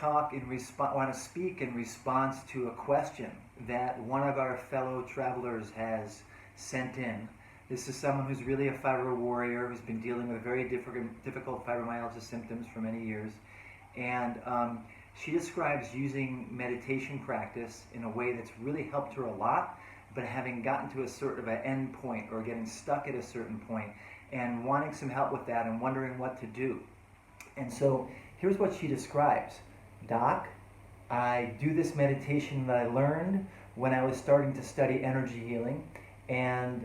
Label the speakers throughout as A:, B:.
A: want to speak in response to a question that one of our fellow travelers has sent in. This is someone who's really a FibroWarrior, who's been dealing with very difficult fibromyalgia symptoms for many years. And she describes using meditation practice in a way that's really helped her a lot, but having gotten to a sort of an end point or getting stuck at a certain point and wanting some help with that and wondering what to do. And so here's what she describes. Doc, I do this meditation that I learned when I was starting to study energy healing, and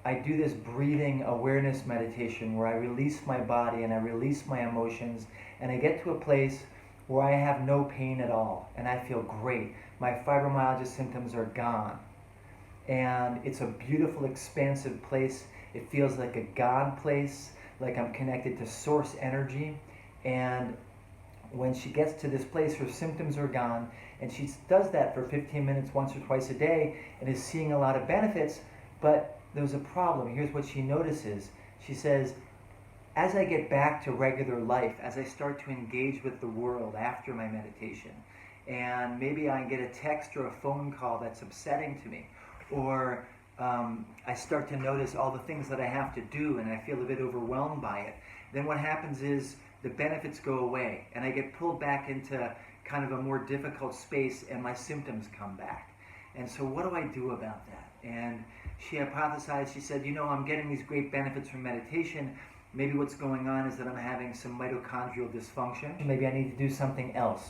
A: I do this breathing awareness meditation where I release my body and I release my emotions, and I get to a place where I have no pain at all and I feel great. My fibromyalgia symptoms are gone, and it's a beautiful, expansive place. It feels like a God place, like I'm connected to source energy. And when she gets to this place, her symptoms are gone, and she does that for 15 minutes once or twice a day and is seeing a lot of benefits. But there's a problem. Here's what she notices. She says, as I get back to regular life, as I start to engage with the world after my meditation, and maybe I get a text or a phone call that's upsetting to me, or I start to notice all the things that I have to do and I feel a bit overwhelmed by it, then what happens is the benefits go away and I get pulled back into kind of a more difficult space and my symptoms come back. And so what do I do about that? And she hypothesized, she said, I'm getting these great benefits from meditation. Maybe what's going on is that I'm having some mitochondrial dysfunction. Maybe I need to do something else.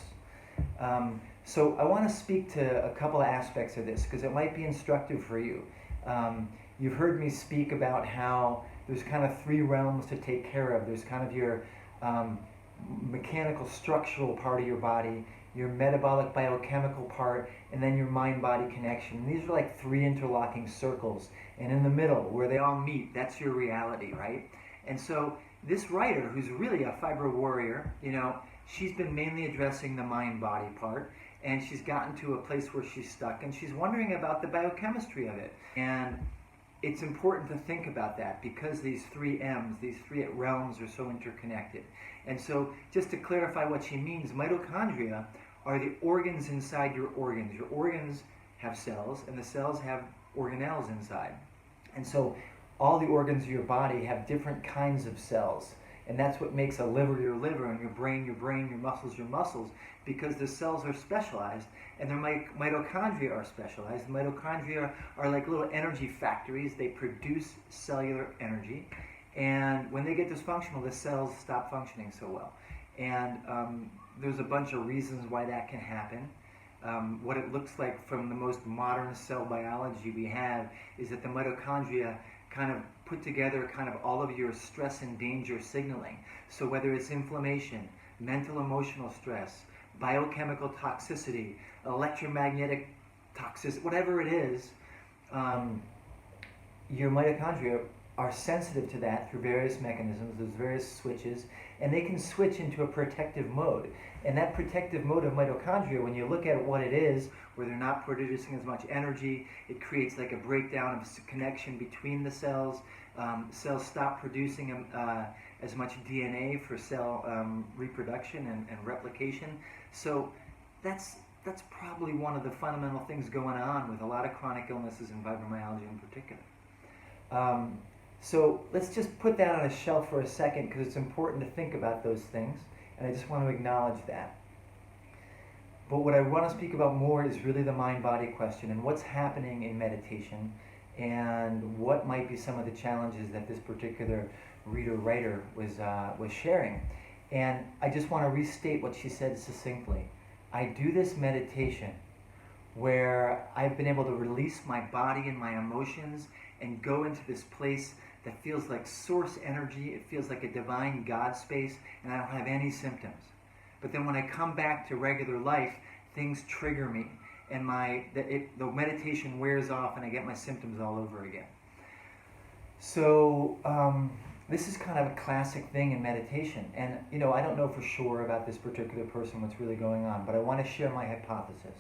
A: So I want to speak to a couple of aspects of this because it might be instructive for you. You've heard me speak about how there's kind of three realms to take care of. There's kind of your mechanical structural part of your body, your metabolic biochemical part, and then your mind-body connection. And these are like three interlocking circles. And in the middle, where they all meet, that's your reality, right? And so this writer, who's really a FibroWarrior, she's been mainly addressing the mind-body part, and she's gotten to a place where she's stuck, and she's wondering about the biochemistry of it. And it's important to think about that because these three M's, these three realms are so interconnected. And so just to clarify what she means, mitochondria are the organs inside your organs. Your organs have cells, and the cells have organelles inside. And so all the organs of your body have different kinds of cells. And that's what makes a liver your liver, and your brain, your muscles, because the cells are specialized, and their mitochondria are specialized. The mitochondria are like little energy factories. They produce cellular energy, and when they get dysfunctional, the cells stop functioning so well. And there's a bunch of reasons why that can happen. What it looks like from the most modern cell biology we have is that the mitochondria kind of put together kind of all of your stress and danger signaling. So whether it's inflammation, mental emotional stress, biochemical toxicity, electromagnetic toxicity, whatever it is, your mitochondria are sensitive to that through various mechanisms. There's various switches, and they can switch into a protective mode. And that protective mode of mitochondria, when you look at what it is, where they're not producing as much energy, it creates like a breakdown of connection between the cells. Cells stop producing as much DNA for cell reproduction and replication. So that's probably one of the fundamental things going on with a lot of chronic illnesses and fibromyalgia in particular. So let's just put that on a shelf for a second because it's important to think about those things, and I just want to acknowledge that. But what I want to speak about more is really the mind-body question and what's happening in meditation and what might be some of the challenges that this particular reader-writer was sharing. And I just want to restate what she said succinctly. I do this meditation where I've been able to release my body and my emotions and go into this place that feels like source energy. It feels like a divine God space, and I don't have any symptoms. But then when I come back to regular life, things trigger me, and the meditation wears off, and I get my symptoms all over again. So this is kind of a classic thing in meditation, and I don't know for sure about this particular person what's really going on, but I want to share my hypothesis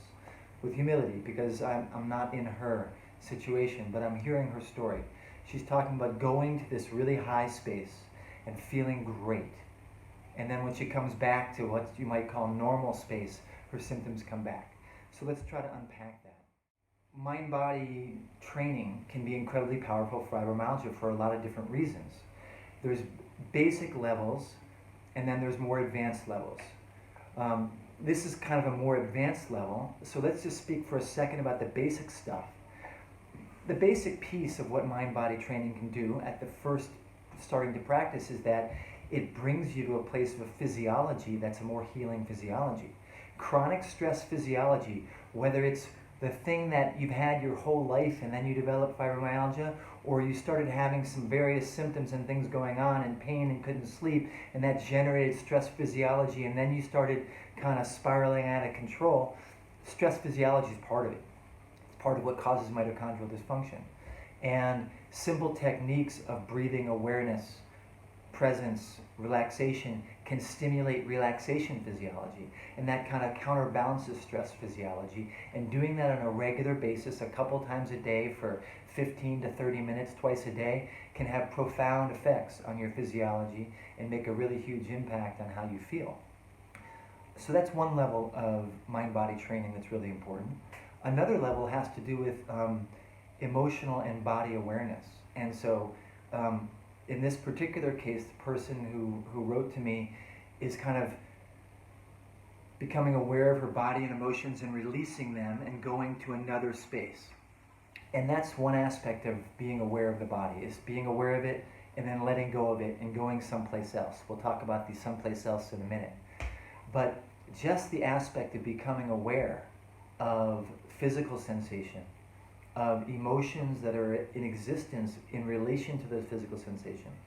A: with humility because I'm not in her situation, but I'm hearing her story. She's talking about going to this really high space and feeling great. And then when she comes back to what you might call normal space, her symptoms come back. So let's try to unpack that. Mind-body training can be incredibly powerful for fibromyalgia for a lot of different reasons. There's basic levels, and then there's more advanced levels. This is kind of a more advanced level, so let's just speak for a second about the basic stuff. The basic piece of what mind-body training can do at the first starting to practice is that it brings you to a place of a physiology that's a more healing physiology. Chronic stress physiology, whether it's the thing that you've had your whole life and then you developed fibromyalgia, or you started having some various symptoms and things going on and pain and couldn't sleep, and that generated stress physiology, and then you started kind of spiraling out of control. Stress physiology is part of it. It's part of what causes mitochondrial dysfunction. And simple techniques of breathing awareness, presence, relaxation can stimulate relaxation physiology, and that kind of counterbalances stress physiology. And doing that on a regular basis, a couple times a day for 15 to 30 minutes twice a day, can have profound effects on your physiology and make a really huge impact on how you feel. So that's one level of mind-body training that's really important. Another level has to do with emotional and body awareness. And so in this particular case, the person who wrote to me is kind of becoming aware of her body and emotions and releasing them and going to another space. And that's one aspect of being aware of the body, is being aware of it and then letting go of it and going someplace else. We'll talk about the someplace else in a minute. But just the aspect of becoming aware of physical sensation, of emotions that are in existence in relation to those physical sensations,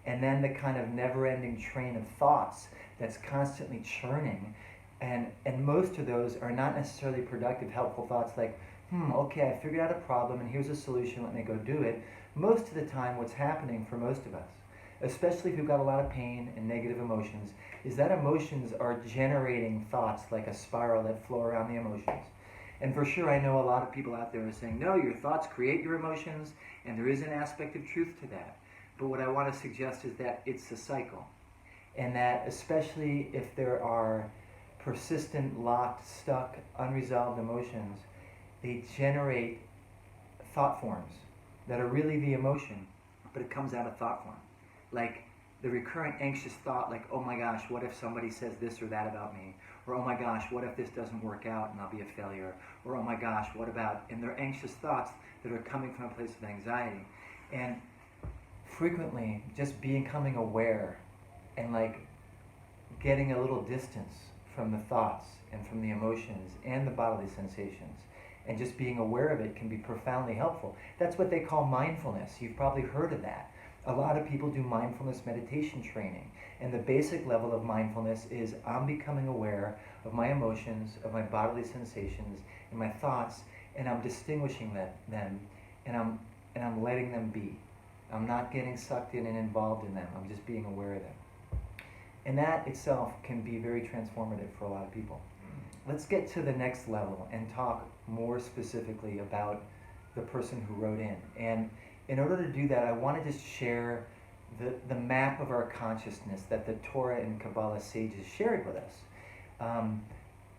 A: and then the kind of never-ending train of thoughts that's constantly churning, and most of those are not necessarily productive, helpful thoughts like, okay, I figured out a problem and here's a solution, let me go do it. Most of the time what's happening for most of us, especially if you've got a lot of pain and negative emotions, is that emotions are generating thoughts like a spiral that flow around the emotions. And for sure, I know a lot of people out there are saying, no, your thoughts create your emotions, and there is an aspect of truth to that. But what I want to suggest is that it's a cycle. And that especially if there are persistent, locked, stuck, unresolved emotions, they generate thought forms that are really the emotion, but it comes out of thought form. Like the recurrent anxious thought, like, oh my gosh, what if somebody says this or that about me? Or, oh my gosh, what if this doesn't work out and I'll be a failure? Or, oh my gosh, what about, and they're anxious thoughts that are coming from a place of anxiety. And frequently, just becoming aware and like getting a little distance from the thoughts and from the emotions and the bodily sensations, and just being aware of it can be profoundly helpful. That's what they call mindfulness. You've probably heard of that. A lot of people do mindfulness meditation training, and the basic level of mindfulness is I'm becoming aware of my emotions, of my bodily sensations, and my thoughts, and I'm distinguishing them, and I'm letting them be. I'm not getting sucked in and involved in them. I'm just being aware of them. And that itself can be very transformative for a lot of people. Let's get to the next level and talk more specifically about the person who wrote in. And in order to do that, I want to just share the map of our consciousness that the Torah and Kabbalah sages shared with us.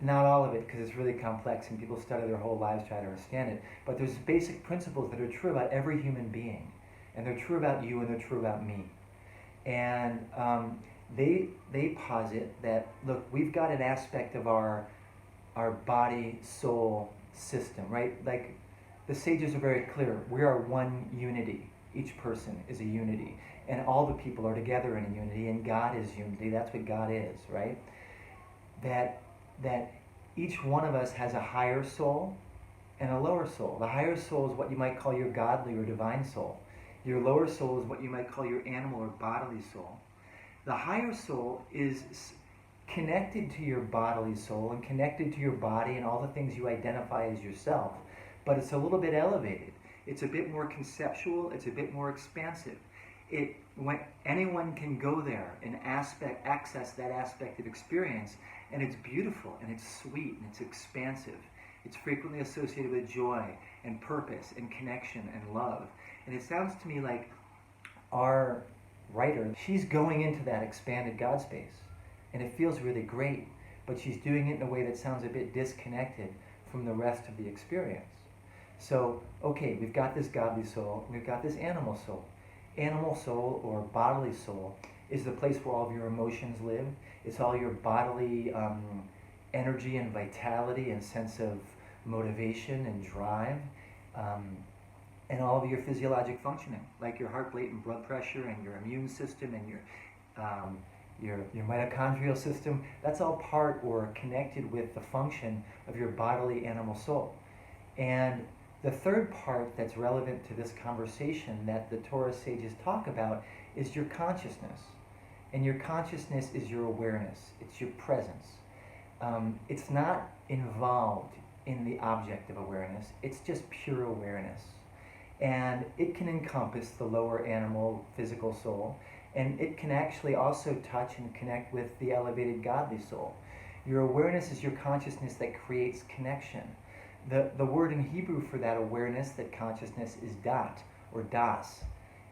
A: Not all of it, because it's really complex and people study their whole lives trying to understand it, but there's basic principles that are true about every human being. And they're true about you and they're true about me. And they posit that, look, we've got an aspect of our body-soul system, right? Like, the sages are very clear. We are one unity. Each person is a unity. And all the people are together in a unity, and God is unity. That's what God is, right? That each one of us has a higher soul and a lower soul. The higher soul is what you might call your godly or divine soul. Your lower soul is what you might call your animal or bodily soul. The higher soul is connected to your bodily soul and connected to your body and all the things you identify as yourself. But it's a little bit elevated. It's a bit more conceptual. It's a bit more expansive. When anyone can go there and access that aspect of experience, and it's beautiful and it's sweet and it's expansive. It's frequently associated with joy and purpose and connection and love. And it sounds to me like our writer, she's going into that expanded God space. and it feels really great, but she's doing it in a way that sounds a bit disconnected from the rest of the experience. So, okay, we've got this godly soul, we've got this animal soul. Animal soul, or bodily soul, is the place where all of your emotions live. It's all your bodily energy and vitality and sense of motivation and drive, and all of your physiologic functioning, like your heart rate and blood pressure and your immune system and your mitochondrial system. That's all part or connected with the function of your bodily animal soul. And the third part that's relevant to this conversation that the Torah sages talk about is your consciousness. And your consciousness is your awareness. It's your presence. It's not involved in the object of awareness. It's just pure awareness. And it can encompass the lower animal physical soul. And it can actually also touch and connect with the elevated godly soul. Your awareness is your consciousness that creates connection. The word in Hebrew for that awareness, that consciousness, is dat, or das.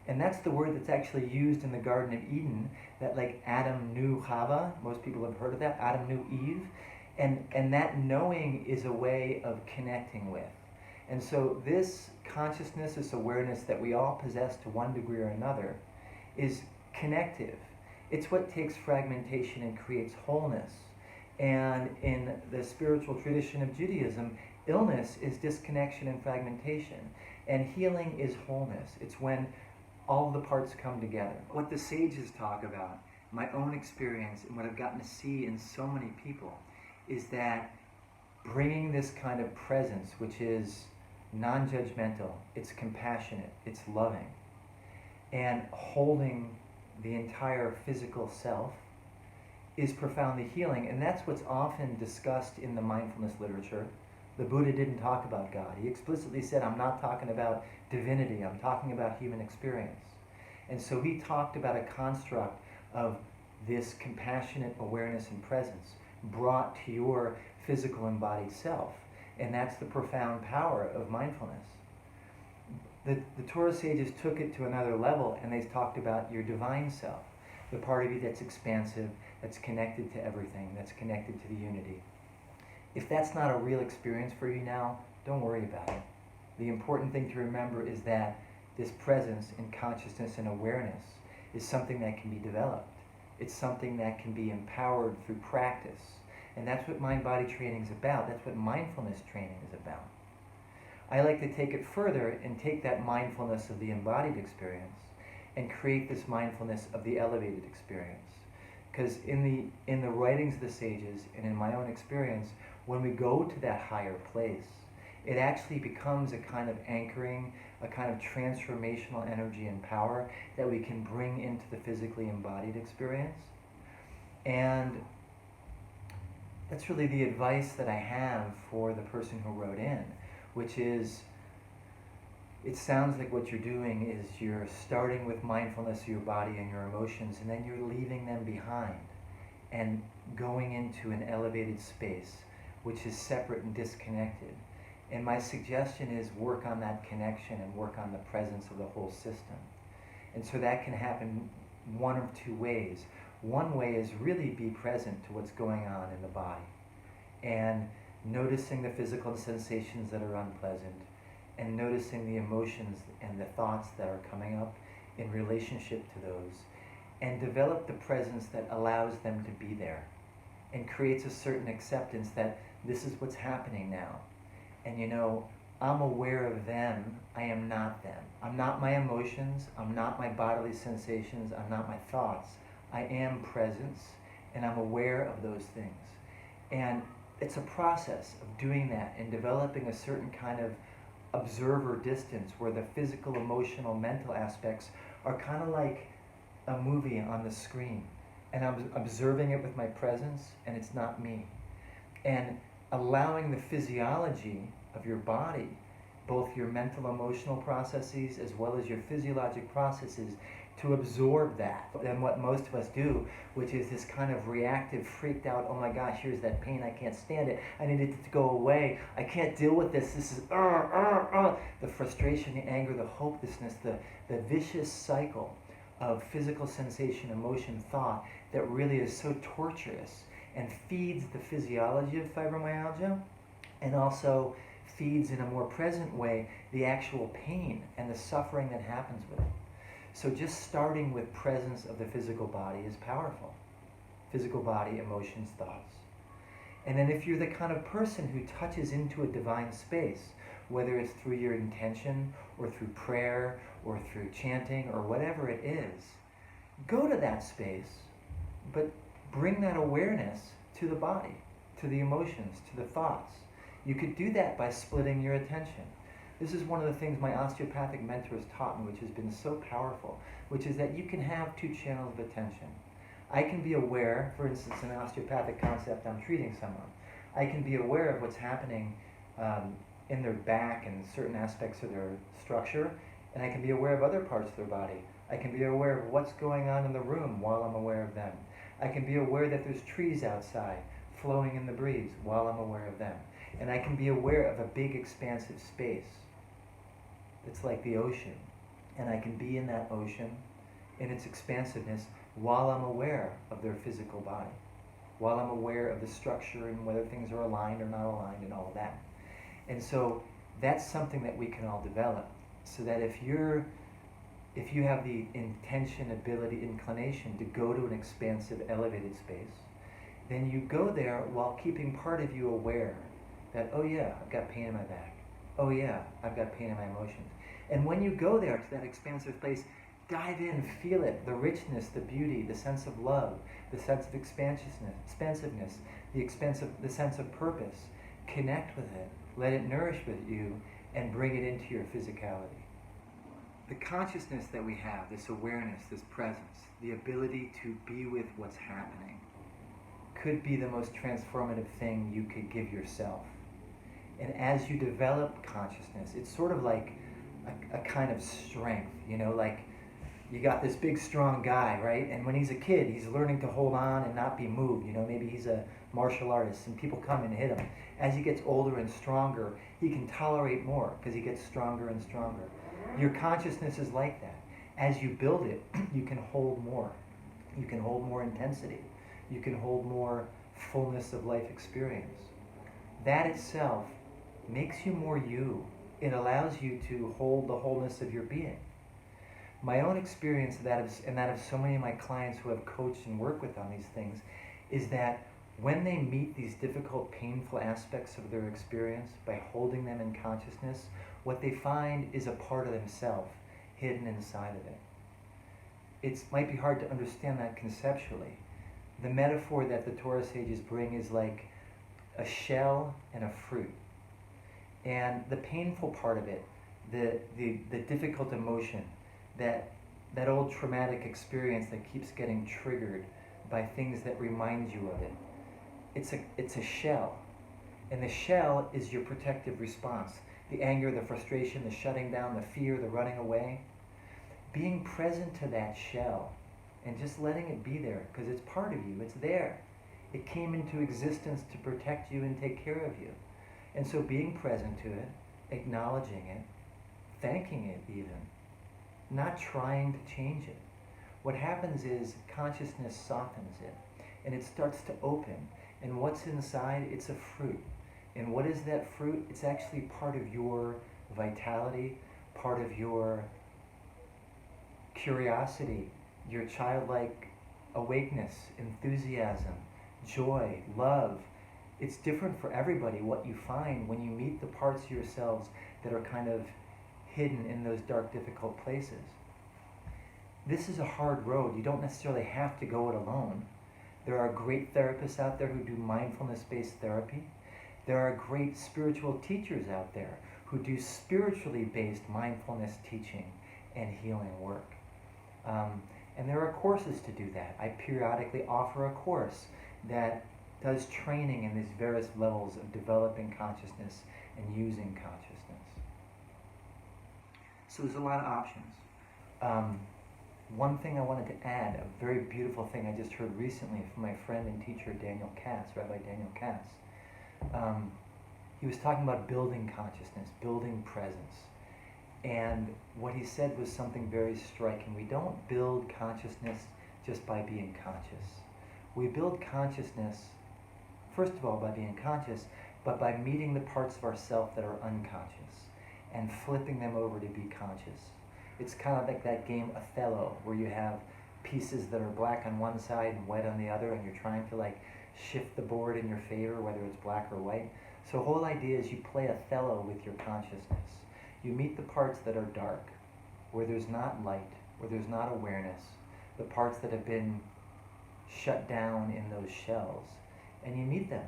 A: And that's the word that's actually used in the Garden of Eden, that like Adam knew Chava. Most people have heard of that. Adam knew Eve. And that knowing is a way of connecting with. And so this consciousness, this awareness that we all possess to one degree or another, is connective. It's what takes fragmentation and creates wholeness. And in the spiritual tradition of Judaism, illness is disconnection and fragmentation, and healing is wholeness. It's when all the parts come together. What the sages talk about, my own experience, and what I've gotten to see in so many people, is that bringing this kind of presence, which is non-judgmental, it's compassionate, it's loving, and holding the entire physical self, is profoundly healing. And that's what's often discussed in the mindfulness literature. The Buddha didn't talk about God. He explicitly said, I'm not talking about divinity, I'm talking about human experience. And so he talked about a construct of this compassionate awareness and presence brought to your physical embodied self. And that's the profound power of mindfulness. The Torah sages took it to another level, and they talked about your divine self, the part of you that's expansive, that's connected to everything, that's connected to the unity. If that's not a real experience for you now, don't worry about it. The important thing to remember is that this presence and consciousness and awareness is something that can be developed. It's something that can be empowered through practice. And that's what mind-body training is about. That's what mindfulness training is about. I like to take it further and take that mindfulness of the embodied experience and create this mindfulness of the elevated experience. Because in the writings of the sages and in my own experience, when we go to that higher place, it actually becomes a kind of anchoring, a kind of transformational energy and power that we can bring into the physically embodied experience. And that's really the advice that I have for the person who wrote in, which is, it sounds like what you're doing is you're starting with mindfulness of your body and your emotions, and then you're leaving them behind and going into an elevated space, which is separate and disconnected. And my suggestion is work on that connection and work on the presence of the whole system. And so that can happen one of two ways. One way is really be present to what's going on in the body and noticing the physical sensations that are unpleasant, and noticing the emotions and the thoughts that are coming up in relationship to those, and develop the presence that allows them to be there and creates a certain acceptance that this is what's happening now. And you know, I'm aware of them, I am not them. I'm not my emotions, I'm not my bodily sensations, I'm not my thoughts. I am presence, and I'm aware of those things. And it's a process of doing that and developing a certain kind of observer distance where the physical, emotional, mental aspects are kind of like a movie on the screen. And I'm observing it with my presence, and it's not me. And allowing the physiology of your body, both your mental, emotional processes as well as your physiologic processes, to absorb that. And what most of us do, which is this kind of reactive, freaked out, oh my gosh, here's that pain, I can't stand it, I need it to go away, I can't deal with this is, the frustration, the anger, the hopelessness, the vicious cycle of physical sensation, emotion, thought that really is so torturous and feeds the physiology of fibromyalgia, and also feeds in a more present way the actual pain and the suffering that happens with it. So just starting with presence of the physical body is powerful. Physical body, emotions, thoughts. And then if you're the kind of person who touches into a divine space, whether it's through your intention or through prayer or through chanting or whatever it is, go to that space, but bring that awareness to the body, to the emotions, to the thoughts. You could do that by splitting your attention. This is one of the things my osteopathic mentors taught me, which has been so powerful, which is that you can have two channels of attention. I can be aware, for instance, in an osteopathic concept, I'm treating someone. I can be aware of what's happening in their back and certain aspects of their structure, and I can be aware of other parts of their body. I can be aware of what's going on in the room while I'm aware of them. I can be aware that there's trees outside flowing in the breeze while I'm aware of them. And I can be aware of a big expansive space that's like the ocean. And I can be in that ocean, in its expansiveness, while I'm aware of their physical body, while I'm aware of the structure and whether things are aligned or not aligned and all of that. And so that's something that we can all develop, so that if you have the intention, ability, inclination to go to an expansive, elevated space, then you go there while keeping part of you aware that, oh yeah, I've got pain in my back. Oh yeah, I've got pain in my emotions. And when you go there to that expansive place, dive in, feel it, the richness, the beauty, the sense of love, the sense of expansiveness, the sense of purpose. Connect with it, let it nourish with you, and bring it into your physicality. The consciousness that we have, this awareness, this presence, the ability to be with what's happening, could be the most transformative thing you could give yourself. And as you develop consciousness, it's sort of like a kind of strength, like you got this big strong guy, right? And when he's a kid, he's learning to hold on and not be moved. Maybe he's a martial artist and people come and hit him. As he gets older and stronger, he can tolerate more because he gets stronger and stronger. Your consciousness is like that. As you build it, you can hold more. You can hold more intensity. You can hold more fullness of life experience. That itself makes you more you. It allows you to hold the wholeness of your being. My own experience, and that of so many of my clients who have coached and worked with on these things, is that when they meet these difficult, painful aspects of their experience, by holding them in consciousness, what they find is a part of themselves hidden inside of it. It might be hard to understand that conceptually. The metaphor that the Torah sages bring is like a shell and a fruit. And the painful part of it, the difficult emotion, that old traumatic experience that keeps getting triggered by things that remind you of it, it's a shell. And the shell is your protective response. The anger, the frustration, the shutting down, the fear, the running away. Being present to that shell and just letting it be there, because it's part of you, it's there. It came into existence to protect you and take care of you. And so being present to it, acknowledging it, thanking it even, not trying to change it. What happens is consciousness softens it and it starts to open. And what's inside? It's a fruit. And what is that fruit? It's actually part of your vitality, part of your curiosity, your childlike awakeness, enthusiasm, joy, love. It's different for everybody what you find when you meet the parts of yourselves that are kind of hidden in those dark, difficult places. This is a hard road. You don't necessarily have to go it alone. There are great therapists out there who do mindfulness-based therapy. There are great spiritual teachers out there who do spiritually based mindfulness teaching and healing work. And there are courses to do that. I periodically offer a course that does training in these various levels of developing consciousness and using consciousness. So there's a lot of options. One thing I wanted to add, a very beautiful thing I just heard recently from my friend and teacher Daniel Katz, Rabbi Daniel Katz. He was talking about building consciousness, building presence. And what he said was something very striking. We don't build consciousness just by being conscious. We build consciousness, first of all, by being conscious, but by meeting the parts of ourself that are unconscious and flipping them over to be conscious. It's kind of like that game Othello, where you have pieces that are black on one side and white on the other, and you're trying to like shift the board in your favor, whether it's black or white. So the whole idea is you play Othello with your consciousness. You meet the parts that are dark, where there's not light, where there's not awareness, the parts that have been shut down in those shells, and you meet them,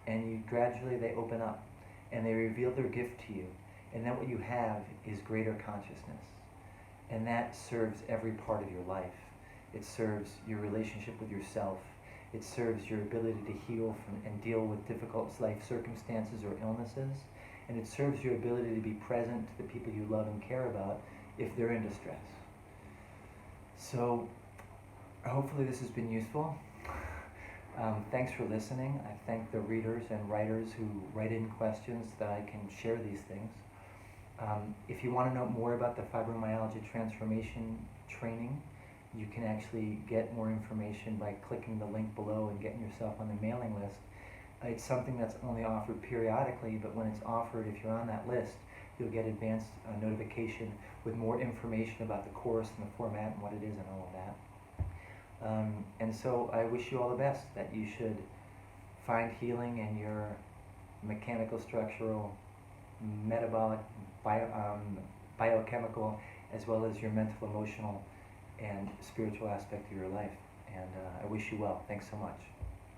A: and you gradually they open up, and they reveal their gift to you, and then what you have is greater consciousness, and that serves every part of your life. It serves your relationship with yourself. It serves your ability to heal from and deal with difficult life circumstances or illnesses. And it serves your ability to be present to the people you love and care about if they're in distress. So hopefully this has been useful. Thanks for listening. I thank the readers and writers who write in questions that I can share these things. If you want to know more about the fibromyalgia transformation training, you can actually get more information by clicking the link below and getting yourself on the mailing list. It's something that's only offered periodically, but when it's offered, if you're on that list, you'll get advanced notification with more information about the course and the format and what it is and all of that. And so I wish you all the best, that you should find healing in your mechanical, structural, metabolic, biochemical, as well as your mental, emotional, and spiritual aspect of your life. And I wish you well. Thanks so much.